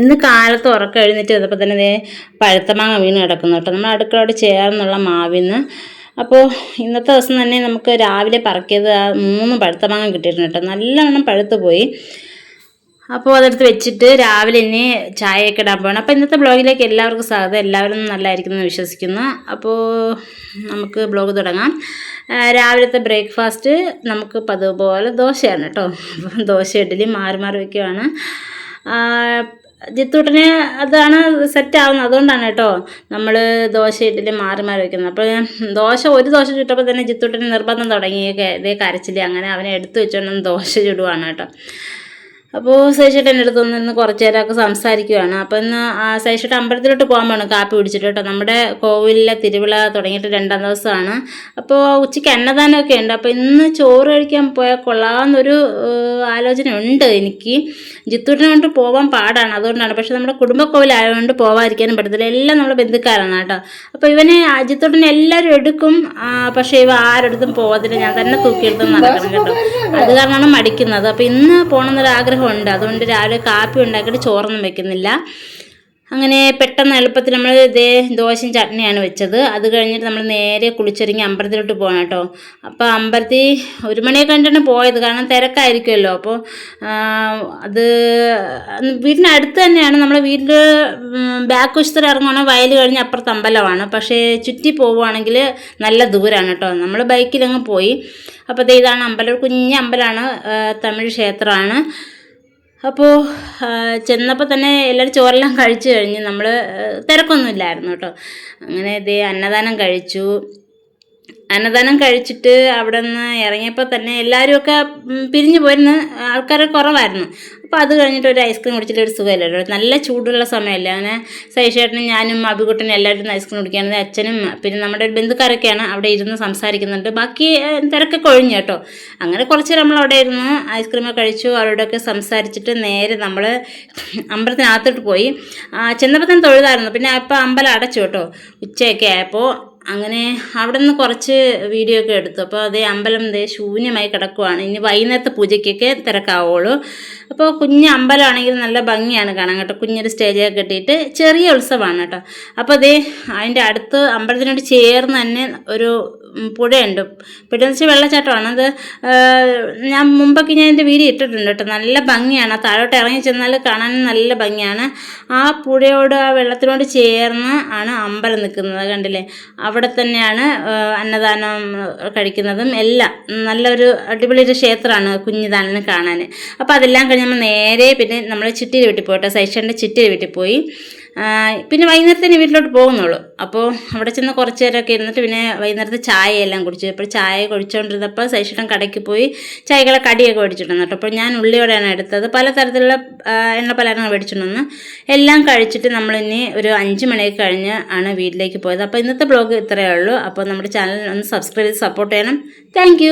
ഇന്ന് കാലത്ത് ഉറക്കം എഴുന്നേറ്റ് വന്നപ്പോൾ തന്നെ ദേ പഴുത്ത മാങ്ങ വീണ് കിടക്കുന്നു കേട്ടോ, നമ്മൾ അടുക്കളയോട് ചേർന്നുള്ള മാവിന്ന്. അപ്പോൾ ഇന്നത്തെ ദിവസം തന്നെ നമുക്ക് രാവിലെ പറക്കിയത് 3 പഴുത്ത മാങ്ങ കിട്ടിയിട്ടുണ്ട് കേട്ടോ, നല്ലവണ്ണം പഴുത്ത് പോയി. അപ്പോൾ അതെടുത്ത് വെച്ചിട്ട് രാവിലെ ഇനി ചായയൊക്കെ ഇടാൻ പോകണം. അപ്പോൾ ഇന്നത്തെ ബ്ലോഗിലേക്ക് എല്ലാവർക്കും സ്വാഗതം. എല്ലാവരും നല്ലതായിരിക്കും എന്ന് വിശ്വസിക്കുന്നു. അപ്പോൾ നമുക്ക് ബ്ലോഗ് തുടങ്ങാം. രാവിലത്തെ ബ്രേക്ക്ഫാസ്റ്റ് നമുക്ക് പതിവ് പോലെ ദോശയാണ് കേട്ടോ. ദോശ ഇഡ്ഡലി മാറി മാറി വയ്ക്കുവാണ്. ജിത്തൂട്ടന് അതാണ് സെറ്റാവുന്നത്, അതുകൊണ്ടാണ് കേട്ടോ നമ്മൾ ദോശ ഇഡ്ഡലി മാറി മാറി വയ്ക്കുന്നത്. അപ്പോൾ ഒരു ദോശ ചുട്ടപ്പോൾ തന്നെ ജിത്തൂട്ടന് നിർബന്ധം തുടങ്ങി, ഇതേ കരച്ചിൽ. അങ്ങനെ അവനെ എടുത്തു വെച്ചുകൊണ്ടൊന്ന് ദോശ ചുടുവാണ് കേട്ടോ. അപ്പോൾ സൈഷേട്ടൻ എൻ്റെ അടുത്ത് വന്നിരുന്ന് കുറച്ച് നേരമൊക്കെ സംസാരിക്കുകയാണ്. അപ്പോൾ ഇന്ന് സൈഷേട്ടൻ അമ്പലത്തിലോട്ട് പോകാൻ വേണം കാപ്പി പിടിച്ചിട്ട് കേട്ടോ. നമ്മുടെ കോവിലിലെ തിരുവിള തുടങ്ങിയിട്ട് 2ാം ദിവസമാണ്. അപ്പോൾ ഉച്ചയ്ക്ക് അന്നദാനമൊക്കെ ഉണ്ട്. അപ്പോൾ ഇന്ന് ചോറ് കഴിക്കാൻ പോയാൽ കൊള്ളാമെന്നൊരു ആലോചന ഉണ്ട് എനിക്ക്. ജിത്തൂട്ടിനെ കൊണ്ട് പോകാൻ പാടാണ്, അതുകൊണ്ടാണ്. പക്ഷേ നമ്മുടെ കുടുംബക്കോവിലായതുകൊണ്ട് പോകാതിരിക്കാനും പറ്റത്തില്ല. എല്ലാം നമ്മുടെ ബന്ധുക്കാരാണ് കേട്ടോ. അപ്പോൾ ഇവനെ ജിത്തൂട്ടിനെ എല്ലാവരും എടുക്കും, പക്ഷേ ഇവ ആരെടുത്തും പോകത്തില്ല. ഞാൻ തന്നെ തൂക്കിയെടുത്ത് നടക്കണം കേട്ടോ. അത് കാരണമാണ് മടിക്കുന്നത്. അപ്പോൾ ഇന്ന് പോകണമെന്നൊരാഗ്രഹം ഉണ്ട്, അതുകൊണ്ട് രാവിലെ കാപ്പി ഉണ്ടാക്കിയിട്ട് ചോറൊന്നും വെക്കുന്നില്ല. അങ്ങനെ പെട്ടെന്ന് എളുപ്പത്തിൽ നമ്മൾ ഇതേ ദോശയും ചട്നിയാണ് വെച്ചത്. അത് കഴിഞ്ഞിട്ട് നമ്മൾ നേരെ കുളിച്ചൊരുങ്ങി അമ്പലത്തിലോട്ട് പോകണം കേട്ടോ. അപ്പോൾ അമ്പലത്തിൽ 1 മണിയൊക്കെ കണ്ടിട്ടാണ് പോയത്, കാരണം തിരക്കായിരിക്കുമല്ലോ. അപ്പോൾ അത് വീടിനടുത്ത് തന്നെയാണ്. നമ്മുടെ വീട്ടിൽ ബാക്ക് വശത്തിൽ ഇറങ്ങുവാണെങ്കിൽ വയൽ കഴിഞ്ഞ് അപ്പുറത്ത് അമ്പലമാണ്. പക്ഷേ ചുറ്റി പോവുകയാണെങ്കിൽ നല്ല ദൂരമാണ് കേട്ടോ. നമ്മൾ ബൈക്കിലങ്ങ് പോയി. അപ്പോൾ ഇതാണ് അമ്പലം, കുഞ്ഞ് അമ്പലമാണ്, തമിഴ് ക്ഷേത്രമാണ്. അപ്പോൾ ചെന്നപ്പോൾ തന്നെ എല്ലാവരും ചോറെല്ലാം കഴിച്ചു കഴിഞ്ഞ്, നമ്മൾ തിരക്കൊന്നുമില്ലായിരുന്നു കേട്ടോ. അങ്ങനെ ഇതേ അന്നദാനം കഴിച്ചു. അന്നദാനം കഴിച്ചിട്ട് അവിടെ നിന്ന് ഇറങ്ങിയപ്പോൾ തന്നെ എല്ലാവരുമൊക്കെ പിരിഞ്ഞു പോയിരുന്ന ആൾക്കാരൊക്കെ കുറവായിരുന്നു. അപ്പോൾ അത് കഴിഞ്ഞിട്ട് ഒരു ഐസ്ക്രീം കുടിച്ചിട്ട് ഒരു സുഖമില്ലല്ലോ, നല്ല ചൂടുള്ള സമയമല്ലേ. അങ്ങനെ സൈഷേട്ടനും ഞാനും അഭികുട്ടനും എല്ലാവരും ഐസ്ക്രീം കുടിക്കുകയാണെങ്കിൽ അച്ഛനും പിന്നെ നമ്മുടെ ബന്ധുക്കാരൊക്കെയാണ് അവിടെ ഇരുന്ന് സംസാരിക്കുന്നുണ്ട്. ബാക്കി തിരക്കൊക്കെ ഒഴിഞ്ഞു കേട്ടോ. അങ്ങനെ കുറച്ച് നമ്മൾ അവിടെ ഇരുന്ന് ഐസ്ക്രീമൊക്കെ കഴിച്ചു, അവരോടൊക്കെ സംസാരിച്ചിട്ട് നേരെ നമ്മൾ അമ്പലത്തിനകത്തോട്ട് പോയി. ചെന്നപ്പോൾ തന്നെ തൊഴുതായിരുന്നു. പിന്നെ അപ്പോൾ അമ്പലം അടച്ചു കേട്ടോ, ഉച്ചയൊക്കെ ആയപ്പോൾ. അങ്ങനെ അവിടെ നിന്ന് കുറച്ച് വീഡിയോ ഒക്കെ എടുത്തു. അപ്പോൾ അതേ അമ്പലം ശൂന്യമായി കിടക്കുവാണ്. ഇനി വൈകുന്നേരത്തെ പൂജയ്ക്കൊക്കെ തിരക്കാവുള്ളൂ. അപ്പോൾ കുഞ്ഞ് അമ്പലമാണെങ്കിൽ നല്ല ഭംഗിയാണ് കാണാൻ കേട്ടോ. കുഞ്ഞൊരു സ്റ്റേജൊക്കെ കെട്ടിയിട്ട് ചെറിയ ഉത്സവമാണ് കേട്ടോ. അപ്പോൾ അതേ അതിൻ്റെ അടുത്ത് അമ്പലത്തിനോട് ചേർന്ന് തന്നെ ഒരു പുഴയുണ്ട്. പുഴയെന്ന് വെച്ചാൽ വെള്ളച്ചാട്ടമാണ്. അത് ഞാൻ മുമ്പൊക്കെ ഞാൻ എൻ്റെ വീഡിയോ ഇട്ടിട്ടുണ്ട് കേട്ടോ. നല്ല ഭംഗിയാണ്. താഴോട്ട് ഇറങ്ങി ചെന്നാൽ കാണാൻ നല്ല ഭംഗിയാണ്. ആ പുഴയോട് ആ വെള്ളത്തിനോട് ചേർന്ന് ആണ് അമ്പലം നിൽക്കുന്നത്, കണ്ടില്ലേ. അവിടെ തന്നെയാണ് അന്നദാനം കഴിക്കുന്നതും എല്ലാം. നല്ലൊരു അടിപൊളി ഒരു ക്ഷേത്രമാണ് കുഞ്ഞിതാനെന്ന് കാണാൻ. അപ്പോൾ അതെല്ലാം കഴിഞ്ഞ് നമ്മൾ നേരെ പിന്നെ നമ്മൾ ചിറ്റിയിൽ വീട്ടിൽ പോയിട്ട് സൈഷേട്ടൻ്റെ ചിറ്റിയിൽ വീട്ടിൽ പോയി. പിന്നെ വൈകുന്നേരത്തിന് വീട്ടിലോട്ട് പോകുന്നുള്ളൂ. അപ്പോൾ അവിടെ ചെന്ന് കുറച്ച് നേരമൊക്കെ ഇരുന്നിട്ട് പിന്നെ വൈകുന്നേരത്തെ ചായയെല്ലാം കുടിച്ചു. അപ്പോൾ ചായ കുടിച്ചുകൊണ്ടിരുന്നപ്പോൾ സൈഷേട്ടൻ കടയ്ക്ക് പോയി ചായകളെ കടിയൊക്കെ മേടിച്ചിട്ടുണ്ട് കേട്ടോ. അപ്പോൾ ഞാൻ ഉള്ളിയോടെയാണ് എടുത്തത്. പലതരത്തിലുള്ള എണ്ണ പലഹാരങ്ങൾ മേടിച്ചിട്ടുണ്ടെന്ന് എല്ലാം കഴിച്ചിട്ട് നമ്മളിനി ഒരു 5 മണിയൊക്കെ കഴിഞ്ഞ് ആണ് വീട്ടിലേക്ക് പോയത്. അപ്പോൾ ഇന്നത്തെ ബ്ലോഗ് ഇത്രയേ ഉള്ളൂ. അപ്പോൾ നമ്മുടെ ചാനൽ ഒന്ന് സബ്സ്ക്രൈബ് ചെയ്ത് സപ്പോർട്ട് ചെയ്യണം. താങ്ക്